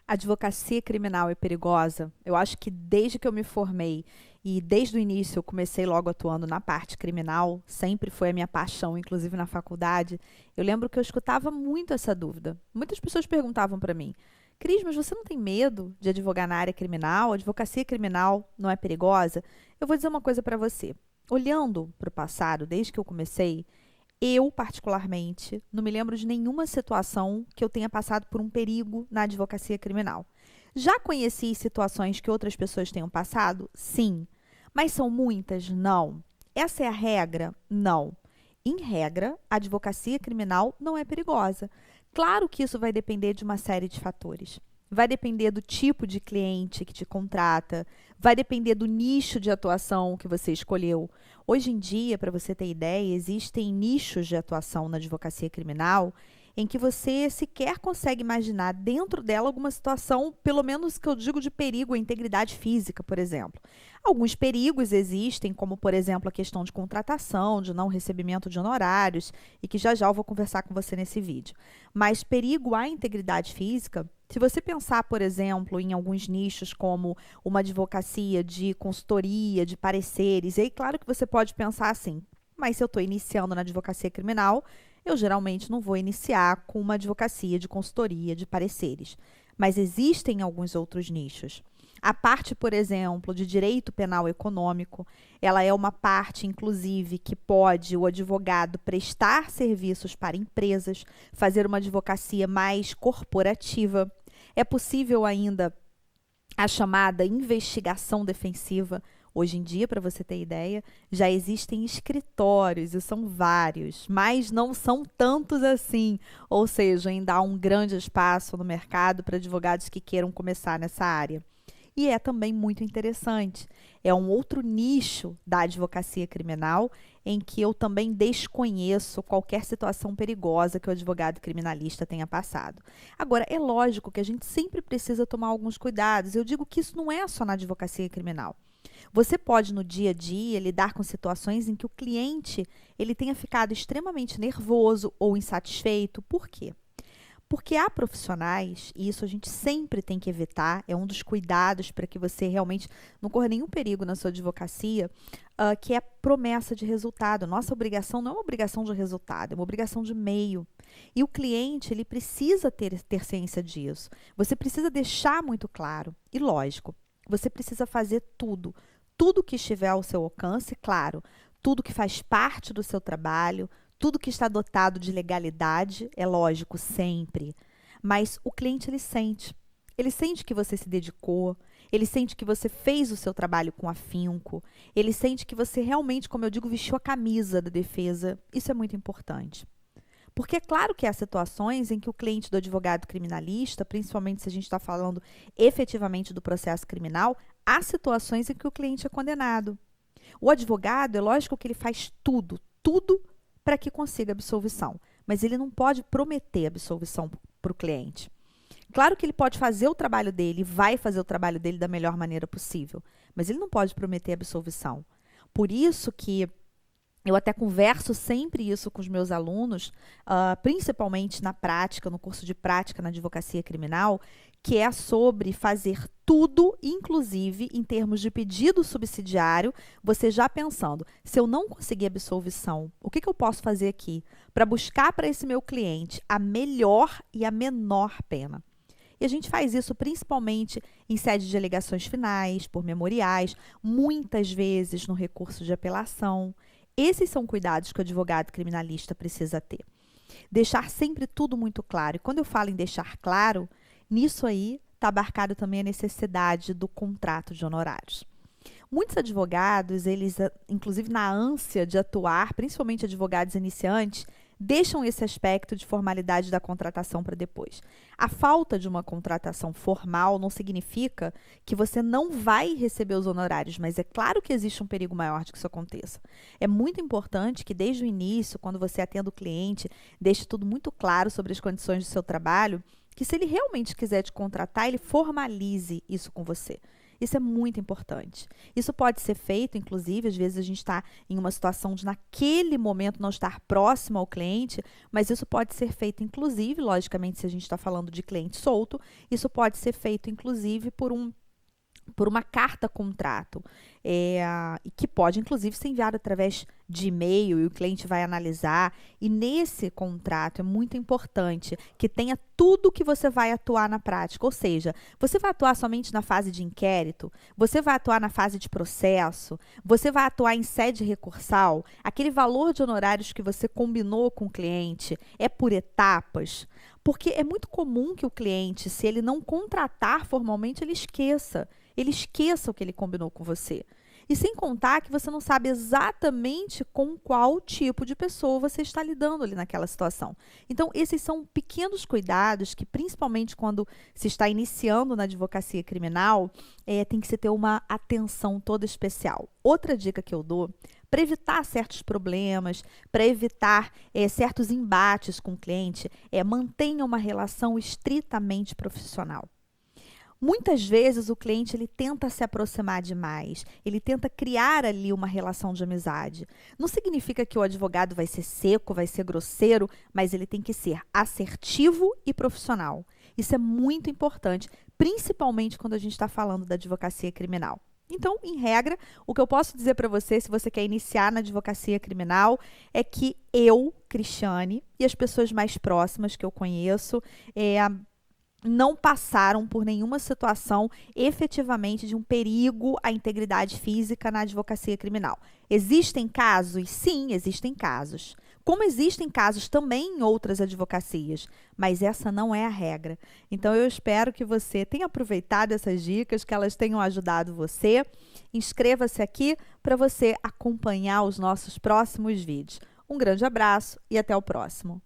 A advocacia criminal é perigosa? Eu acho que desde que eu me formei e desde o início eu comecei logo atuando na parte criminal, sempre foi a minha paixão, inclusive na faculdade. Eu lembro que eu escutava muito essa dúvida. Muitas pessoas perguntavam para mim: Cris, mas você não tem medo de advogar na área criminal? A advocacia criminal não é perigosa? Eu vou dizer uma coisa para você. Olhando para o passado, desde que eu comecei, eu, particularmente, não me lembro de nenhuma situação que eu tenha passado por um perigo na advocacia criminal. Já conheci situações que outras pessoas tenham passado? Sim. Mas são muitas? Não. Essa é a regra? Não. Em regra, a advocacia criminal não é perigosa. Claro que isso vai depender de uma série de fatores. Vai depender do tipo de cliente que te contrata, vai depender do nicho de atuação que você escolheu. Hoje em dia, para você ter ideia, existem nichos de atuação na advocacia criminal em que você sequer consegue imaginar dentro dela alguma situação, pelo menos que eu digo de perigo à integridade física, por exemplo. Alguns perigos existem, como, por exemplo, a questão de contratação, de não recebimento de honorários, e que já já eu vou conversar com você nesse vídeo. Mas perigo à integridade física, se você pensar, por exemplo, em alguns nichos como uma advocacia de consultoria, de pareceres, e aí claro que você pode pensar assim, mas se eu estou iniciando na advocacia criminal, eu geralmente não vou iniciar com uma advocacia de consultoria, de pareceres. Mas existem alguns outros nichos. A parte, por exemplo, de direito penal econômico, ela é uma parte, inclusive, que pode o advogado prestar serviços para empresas, fazer uma advocacia mais corporativa. É possível ainda a chamada investigação defensiva. Hoje em dia, para você ter ideia, já existem escritórios, e são vários, mas não são tantos assim. Ou seja, ainda há um grande espaço no mercado para advogados que queiram começar nessa área. E é também muito interessante. É um outro nicho da advocacia criminal em que eu também desconheço qualquer situação perigosa que o advogado criminalista tenha passado. Agora, é lógico que a gente sempre precisa tomar alguns cuidados. Eu digo que isso não é só na advocacia criminal. Você pode, no dia a dia, lidar com situações em que o cliente ele tenha ficado extremamente nervoso ou insatisfeito. Por quê? Porque há profissionais, e isso a gente sempre tem que evitar, é um dos cuidados para que você realmente não corra nenhum perigo na sua advocacia, que é a promessa de resultado. Nossa obrigação não é uma obrigação de resultado, é uma obrigação de meio. E o cliente, ele precisa ter ciência disso. Você precisa deixar muito claro. E lógico, você precisa fazer tudo que estiver ao seu alcance, claro, tudo que faz parte do seu trabalho, tudo que está dotado de legalidade, é lógico, sempre. Mas o cliente, ele sente. Ele sente que você se dedicou, ele sente que você fez o seu trabalho com afinco, ele sente que você realmente, como eu digo, vestiu a camisa da defesa. Isso é muito importante. Porque é claro que há situações em que o cliente do advogado criminalista, principalmente se a gente está falando efetivamente do processo criminal, há situações em que o cliente é condenado. O advogado, é lógico que ele faz tudo para que consiga absolvição, mas ele não pode prometer absolvição para o cliente. Claro que ele pode fazer o trabalho dele, vai fazer o trabalho dele da melhor maneira possível, mas ele não pode prometer absolvição. Por isso que eu até converso sempre isso com os meus alunos, principalmente na prática, no curso de prática na advocacia criminal, que é sobre fazer tudo, inclusive em termos de pedido subsidiário, você já pensando, se eu não conseguir absolvição, o que eu posso fazer aqui para buscar para esse meu cliente a melhor e a menor pena? E a gente faz isso principalmente em sede de alegações finais, por memoriais, muitas vezes no recurso de apelação. Esses são cuidados que o advogado criminalista precisa ter. Deixar sempre tudo muito claro. E quando eu falo em deixar claro, nisso aí está abarcado também a necessidade do contrato de honorários. Muitos advogados, eles, inclusive na ânsia de atuar, principalmente advogados iniciantes, deixam esse aspecto de formalidade da contratação para depois. A falta de uma contratação formal não significa que você não vai receber os honorários, mas é claro que existe um perigo maior de que isso aconteça. É muito importante que desde o início, quando você atenda o cliente, deixe tudo muito claro sobre as condições do seu trabalho, que se ele realmente quiser te contratar, ele formalize isso com você. Isso é muito importante. Isso pode ser feito, inclusive, às vezes a gente está em uma situação de naquele momento não estar próximo ao cliente, mas isso pode ser feito, inclusive, logicamente, se a gente está falando de cliente solto, isso pode ser feito, inclusive, por uma carta contrato, e que pode, inclusive, ser enviado através de e-mail e o cliente vai analisar. E nesse contrato é muito importante que tenha tudo que você vai atuar na prática, ou seja, você vai atuar somente na fase de inquérito, você vai atuar na fase de processo, você vai atuar em sede recursal, aquele valor de honorários que você combinou com o cliente é por etapas, porque é muito comum que o cliente, se ele não contratar formalmente, ele esqueça o que ele combinou com você. E sem contar que você não sabe exatamente com qual tipo de pessoa você está lidando ali naquela situação. Então, esses são pequenos cuidados que, principalmente quando se está iniciando na advocacia criminal, tem que se ter uma atenção toda especial. Outra dica que eu dou, para evitar certos problemas, para evitar certos embates com o cliente, mantenha uma relação estritamente profissional. Muitas vezes o cliente ele tenta se aproximar demais, ele tenta criar ali uma relação de amizade. Não significa que o advogado vai ser seco, vai ser grosseiro, mas ele tem que ser assertivo e profissional. Isso é muito importante, principalmente quando a gente está falando da advocacia criminal. Então, em regra, o que eu posso dizer para você, se você quer iniciar na advocacia criminal, é que eu, Cristiane, e as pessoas mais próximas que eu conheço, não passaram por nenhuma situação efetivamente de um perigo à integridade física na advocacia criminal. Existem casos? Sim, existem casos. Como existem casos também em outras advocacias, mas essa não é a regra. Então, eu espero que você tenha aproveitado essas dicas, que elas tenham ajudado você. Inscreva-se aqui para você acompanhar os nossos próximos vídeos. Um grande abraço e até o próximo.